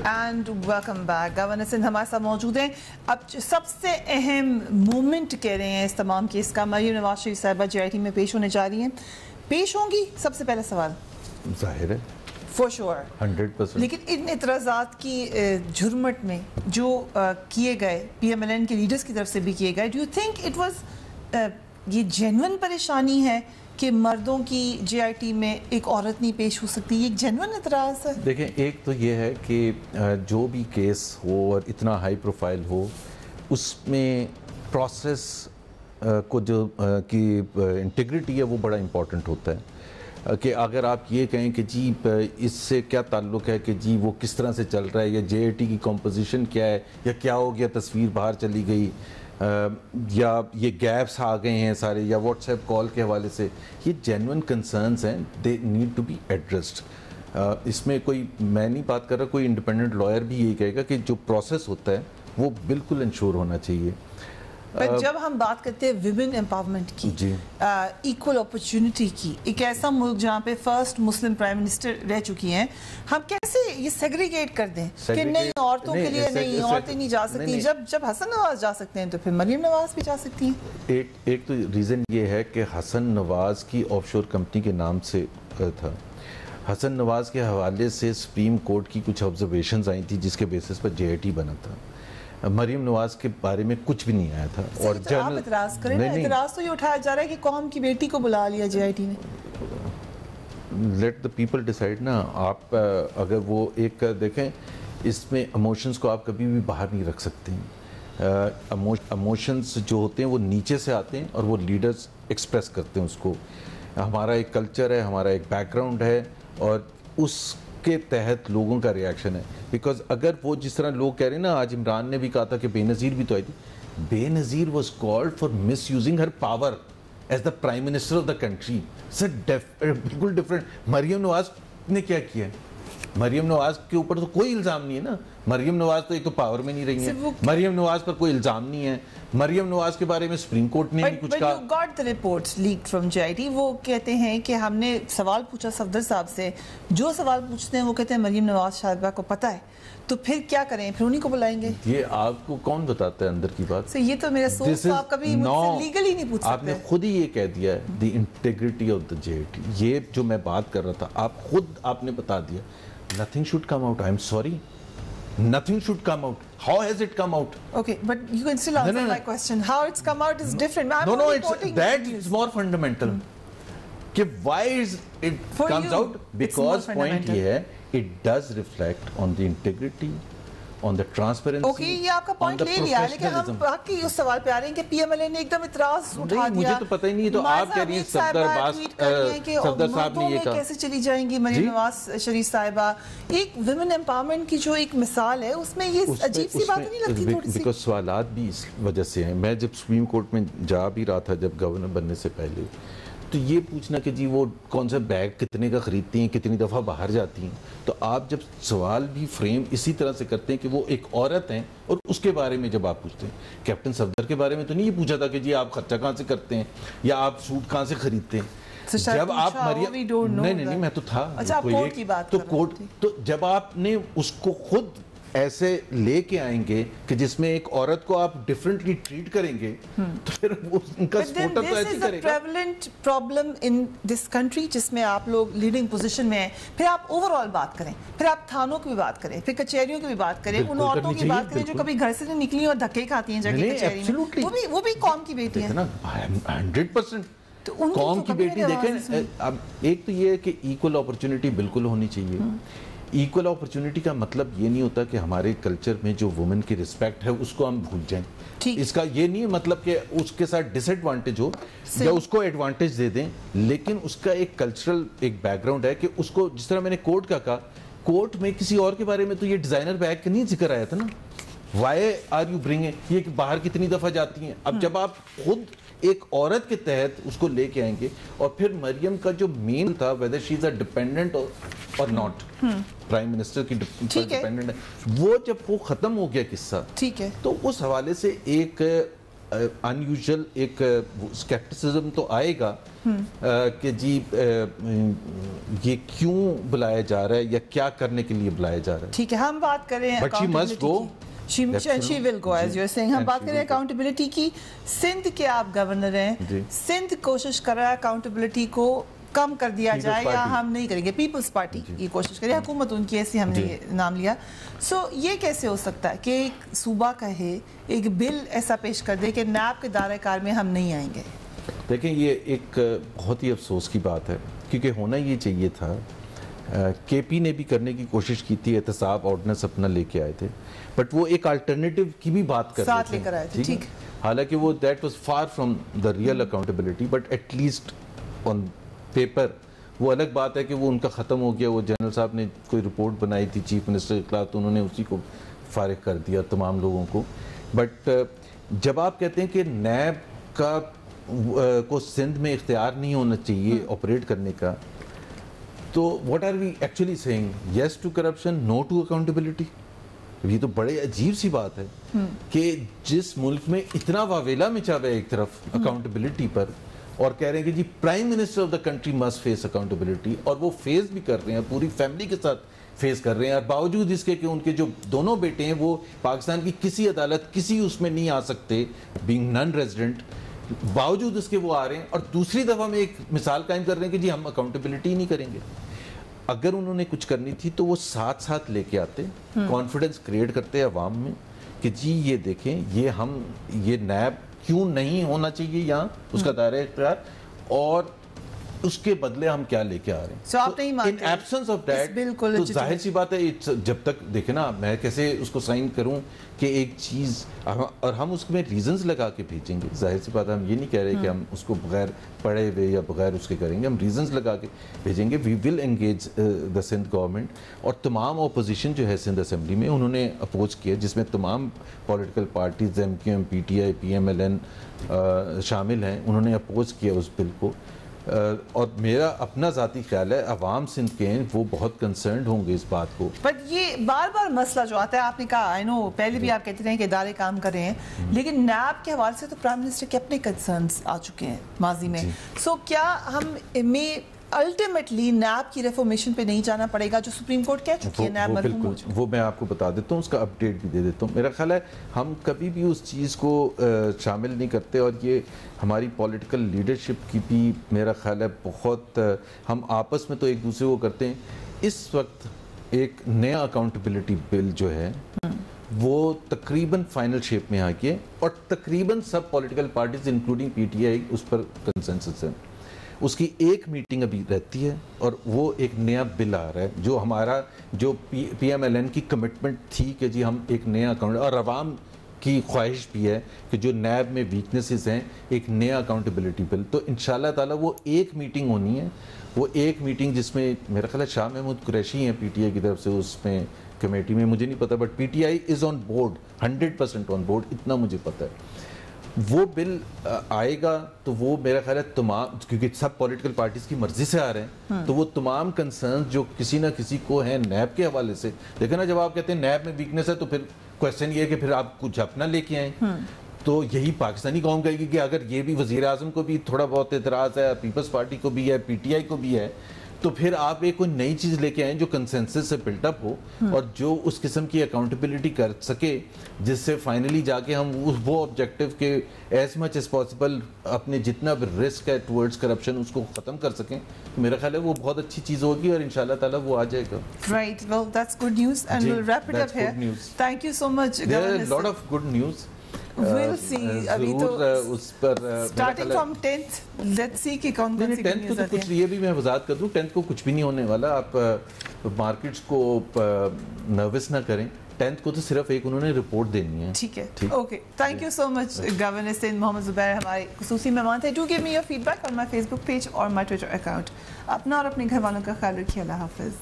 And welcome back. Governor Sindh हमारे साथ मौजूद हैं। अब सबसे अहम मोमेंट कह रहे हैं इस तमाम केस का, मरीम नवाज शरीफ साहिबा JIT में पेश होने जा रही हैं, पेश होंगी। सबसे पहला सवाल जाहिर है, For sure, 100%। लेकिन इन इतराज़ात की झुरमट में जो किए गए PMLN के लीडर्स की तरफ से भी किए गए, do you think it was ये जेन्युइन परेशानी है कि मर्दों की JIT में एक औरत नहीं पेश हो सकती? ये एक जेन्युइन इतराज़ है? देखें, एक तो ये है कि जो भी केस हो और इतना हाई प्रोफाइल हो, उसमें प्रोसेस को जो की इंटीग्रिटी है वो बड़ा इम्पोर्टेंट होता है। कि अगर आप ये कहें कि जी इससे क्या ताल्लुक़ है कि जी वो किस तरह से चल रहा है, या JIT की कंपोजिशन क्या है, या क्या हो गया, तस्वीर बाहर चली गई, या ये गैप्स आ गए हैं सारे, या व्हाट्सएप कॉल के हवाले से, ये जेन्युइन कंसर्न्स हैं, they need to be addressed. इसमें कोई, मैं नहीं बात कर रहा, कोई इंडिपेंडेंट लॉयर भी यही कहेगा कि जो प्रोसेस होता है वो बिल्कुल इंश्योर होना चाहिए। पर जब हम बात करते हैं विमेन एम्पावरमेंट की, इक्वल अपॉर्चुनिटी की, एक ऐसा मुल्क जहाँ पे फर्स्ट मुस्लिम प्राइम मिनिस्टर रह चुकी हैं, हम कैसे ये सेग्रीगेट कर दें कि नहीं औरतों के लिए नहीं, औरतें नहीं जा सकती? जब हसन नवाज जा सकते हैं तो फिर मरियम नवाज भी जा सकती हैं। एक तो रीज़न ये है कि हसन नवाज की ऑफशोर कंपनी के नाम से था। हसन नवाज के हवाले से सुप्रीम कोर्ट की कुछ ऑब्जर्वेशंस आई थी जिसके बेसिस पर JIT बना था। मरियम नवाज के बारे में कुछ भी नहीं आया था। और तो आप इतराज करें ना, इतराज तो ये उठाया जा रहा है कि कौम की बेटी को बुला लिया JIT ने। लेट द पीपल डिसाइड ना। आप अगर वो एक देखें, इसमें इमोशंस को आप कभी भी बाहर नहीं रख सकते। इमोशंस जो होते हैं वो नीचे से आते हैं और वो लीडर्स एक्सप्रेस करते हैं उसको। हमारा एक कल्चर है, हमारा एक बैकग्राउंड है और उसके तहत लोगों का रिएक्शन है। बिकॉज अगर वो जिस तरह लोग कह रहे हैं ना, आज इमरान ने भी कहा था कि बेनज़ीर भी तो आई थी। Benazir was called for misusing her power as the prime minister of the country. बिल्कुल डिफरेंट। मरियम नवाज ने क्या किया है? मरियम नवाज के ऊपर तो कोई इल्ज़ाम नहीं है ना। मरियम नवाज तो एक तो पावर में नहीं रही है, मरियम नवाज पर कोई इल्ज़ाम नहीं है। मरियम नवाज के बारे में सुप्रीम कोर्ट ने नहीं कुछ कहा। But you got the reports leaked from JIT। वो कहते हैं कि हमने सवाल पूछा सफदर साहब से, जो सवाल पूछते हैं वो कहते हैं मरियम नवाज साहिबा को पता है, तो फिर क्या करें? फिर उन्हीं को बुलाएंगे। ये आपको कौन बताता है अंदर की बात? so, ये तो मेरा सोच, तो आप कभी मुझसे लीगली नहीं पूछ सकते। आपने खुद ही ये कह दिया है, the integrity of the JIT। ये जो मैं बात कर रहा था, आप खुद आपने बता दिया। Nothing should come out. I'm sorry. Nothing should come out. How has it come out? Okay, but you can still answer my question. How it's come out is different. No, it's more fundamental. कि why is it comes out? Because point ये है, it does reflect on the integrity, on the transparency. Okay, ये आपका point ले लिया, लेकिन हम बाकी उस सवाल पे आ रहे हैं कि PMLA ने एकदम इतराज उठा दिया। मुझे तो पता ही नहीं, तो आप कह रही हैं सफदर साहब ने ये कहा। कैसे चली जाएंगी मरियम नवाज शरीफ साहिबा? एक विमेन एम्पावरमेंट की जो एक मिसाल है, उसमें ये अजीब सी बात नहीं लगती थोड़ी सी? बिकॉज सवालात भी इस वजह से हैं। मैं जब सुप्रीम कोर्ट में जा भी रहा था, जब गवर्नर बनने से पहले, तो ये पूछना कि जी वो कौन सा बैग कितने का खरीदती हैं, कितनी दफ़ा बाहर जाती हैं, तो आप जब सवाल भी फ्रेम इसी तरह से करते हैं कि वो एक औरत हैं और उसके बारे में जब आप पूछते हैं। कैप्टन सफदर के बारे में तो नहीं ये पूछा था कि जी आप खर्चा कहाँ से करते हैं या आप सूट कहाँ से खरीदते हैं। जब आप मरियम नहीं मैं तो था। अच्छा, कोर्ट की बात तो कोर्ट, तो जब आपने उसको खुद ऐसे लेके आएंगे कि जिसमें एक औरत को आप डिफरेंटली ट्रीट करेंगे, तो फिर वो उनका सपोर्टर तो ऐसे करेगा। Prevalent problem in this country जिसमें आप लोग लीडिंग पोजीशन में हैं। फिर आप ओवरऑल बात करें, फिर आप थानों की भी बात करें, फिर कचहरियों की भी बात करें, उन औरतों की बात करें जो कभी घर से नहीं निकली और धक्के खाती हैं जाके कचहरी में। वो भी कौम की बेटी है ना, 100%। तो कौम की बेटी देखें। अब एक तो ये है कि इक्वल अपॉर्चुनिटी बिल्कुल होनी चाहिए। इक्वल अपॉर्चुनिटी का मतलब ये नहीं होता कि हमारे कल्चर में जो वुमेन की रिस्पेक्ट है उसको हम भूल जाएं। इसका ये नहीं मतलब कि उसके साथ डिसएडवांटेज हो या उसको एडवांटेज दे दें, लेकिन उसका एक कल्चरल एक बैकग्राउंड है कि उसको, जिस तरह मैंने कोर्ट का कहा, कोर्ट में किसी और के बारे में तो ये डिजाइनर बैग का नहीं जिक्र आया था ना। वाई आर यू ब्रिंगिंग ये कि बाहर कितनी दफा जाती हैं। अब जब आप खुद एक औरत के तहत उसको लेके आएंगे, और फिर मरियम का जो मेन था whether she is a dependent और नॉट, प्राइम मिनिस्टर की डिपेंडेंट है, वो जब वो खत्म हो गया किस्सा, ठीक है, तो उस हवाले से एक अनयूजुअल एक स्केप्टिसिज्म तो आएगा कि जी ये क्यों बुलाया जा रहा है या क्या करने के लिए बुलाया जा रहा है। ठीक है, हम बात कर रहे हैं but she must go. She will go, as you're saying। हम बात करें अकाउंटेबिलिटी की। सिंध के आप गवर्नर हैं, सिंध कोशिश कर रहा है अकाउंटेबिलिटी को कम कर दिया जाए या हम नहीं करेंगे। पीपल्स पार्टी की कोशिश करें, हुकूमत उनकी ऐसी हमने नाम लिया। सो ये कैसे हो सकता है कि एक सूबा कहे, एक बिल ऐसा पेश कर दे कि नैब के दायरे कार में हम नहीं आएंगे? देखें, ये एक बहुत ही अफसोस की बात है, क्योंकि होना ये चाहिए था। केपी ने भी करने की कोशिश की थी, एहतसाब ऑर्डिनेंस अपना लेके आए थे, बट वो एक अल्टरनेटिव की भी बात कर साथ लेकर आए थे। ठीक, हालांकि वो that was far from the real accountability, but at least on paper वो अलग बात है कि वो उनका ख़त्म हो गया। वो जनरल साहब ने कोई रिपोर्ट बनाई थी चीफ मिनिस्टर के खिलाफ, तो उन्होंने उसी को फारिग कर दिया तमाम लोगों को। बट जब आप कहते हैं कि नैब का को सिंध में इख्तियार नहीं होना चाहिए ऑपरेट करने का, तो what are we actually saying? Yes to corruption, no to accountability. ये तो बड़े अजीब सी बात है कि जिस मुल्क में इतना वावेला मचा हुआ है एक तरफ अकाउंटेबिलिटी पर, और कह रहे हैं कि जी prime minister of the country must face accountability, और वो फेस भी कर रहे हैं, पूरी फैमिली के साथ फेस कर रहे हैं, और बावजूद इसके कि उनके जो दोनों बेटे हैं वो पाकिस्तान की किसी अदालत किसी उसमें नहीं आ सकते, बीइंग नॉन रेजिडेंट, बावजूद उसके वो आ रहे हैं, और दूसरी दफा में एक मिसाल कायम कर रहे हैं कि जी हम अकाउंटेबिलिटी नहीं करेंगे। अगर उन्होंने कुछ करनी थी तो वो साथ साथ लेके आते, कॉन्फिडेंस क्रिएट करते अवाम में कि जी ये देखें, ये नैब क्यों नहीं होना चाहिए यहाँ, उसका दायरा इख्तियार, और उसके बदले हम क्या लेके आ रहे हैं। So, आप नहीं मानते? इन एब्सेंस ऑफ दैट तो जाहिर सी बात है, जब तक देखे ना, मैं कैसे उसको साइन करूं कि एक चीज, और हम उसमें रीजंस लगा के भेजेंगे, जाहिर सी बात है, हम ये नहीं कह रहे कि हम उसको बगैर पढ़े हुए या बगैर उसके करेंगे, हम रीजंस लगा के भेजेंगे। We will engage the Sindh government, और तमाम अपोजिशन जो है सिंध असेंबली में उन्होंने अपोज किया, जिसमें तमाम political parties MQM, PTI, PMLN शामिल हैं, उन्होंने अपोज किया उस बिल को। और मेरा अपना ज़ाती ख्याल है अवाम सिंध के हैं वो बहुत कंसर्न्ड होंगे इस बात को। बट ये बार बार मसला जो आता है, आपने कहा आई नो पहले भी आप कहते रहे कि इदारे काम कर रहे हैं, लेकिन नैब के हवाले से तो प्राइम मिनिस्टर के अपने कंसर्न्स आ चुके हैं माजी में। सो क्या हम में अल्टीमेटली नैब की रिफॉर्मेशन पे नहीं जाना पड़ेगा जो सुप्रीम कोर्ट कह चुकी है? नैब बिल्कुल, वो मैं आपको बता देता हूँ, उसका अपडेट भी दे देता हूँ। मेरा ख्याल है हम कभी भी उस चीज़ को शामिल नहीं करते, और ये हमारी पॉलिटिकल लीडरशिप की भी मेरा ख्याल है बहुत, हम आपस में तो एक दूसरे को करते हैं। इस वक्त एक नया अकाउंटेबिलिटी बिल जो है वो तकरीबन फाइनल शेप में आ गया, और तकरीबन सब पॉलिटिकल पार्टीज इंक्लूडिंग PTI उस पर कंसेंसस है। उसकी एक मीटिंग अभी रहती है, और वो एक नया बिल आ रहा है, जो हमारा जो PMLN की कमिटमेंट थी कि जी हम एक नया अकाउंट, और अवाम की ख्वाहिश भी है कि जो नैब में वीकनेसेस हैं, एक नया अकाउंटेबिलिटी बिल, तो इंशाल्लाह ताला वो एक मीटिंग होनी है। वो एक मीटिंग जिसमें मेरा ख्याल है शाह महमूद कुरैशी हैं PTI की तरफ से उसमें कमेटी में, मुझे नहीं पता, but PTI is on board, 100% on board, इतना मुझे पता है। वो बिल आएगा तो वो मेरा ख्याल है तमाम, क्योंकि सब पॉलिटिकल पार्टीज की मर्जी से आ रहे हैं, तो वो तमाम कंसर्न जो किसी ना किसी को है नैब के हवाले से, देखो ना, जब आप कहते हैं नैब में वीकनेस है तो फिर क्वेश्चन ये है कि फिर आप कुछ अपना लेके आए। तो यही पाकिस्तानी कौम कहेगी कि अगर ये भी वज़ीर आज़म को भी थोड़ा बहुत एतराज़ है, पीपल्स पार्टी को भी है, PTI को भी है, तो फिर आप एक कोई नई चीज़ लेके आए जो कंसेंसस से बिल्टअप हो, और जो उस किस्म की अकाउंटेबिलिटी कर सके, जिससे फाइनली जाके हम वो ऑब्जेक्टिव के एज मच एज पॉसिबल अपने जितना भी रिस्क है टुवर्ड्स करप्शन उसको ख़त्म कर सकें। तो मेरा ख्याल है वो बहुत अच्छी चीज़ होगी, और इंशाल्लाह ताला वो आ जाएगा। Right, well that's good news, and we will wrap it up here. Thank you so much. There are lot of good news. We'll see. अभी तो उस पर starting from 10th, let's see कि कौन कौन सी 10th को तो कुछ, ये भी मैं वजाहत कर दूं, 10th को कुछ भी नहीं होने वाला। आप मार्केट्स को नर्वस ना करें, 10th को तो सिर्फ एक उन्होंने रिपोर्ट देनी है। ठीक है, okay, thank you so much governor Sindh Mohammad Zubair हमारे खुसूसी मेहमान थे। Do give me your feedback on my Facebook page और माई Twitter अकाउंट। अपना और अपने घर वालों का ख्याल रखिए। अल्लाह हाफिज़।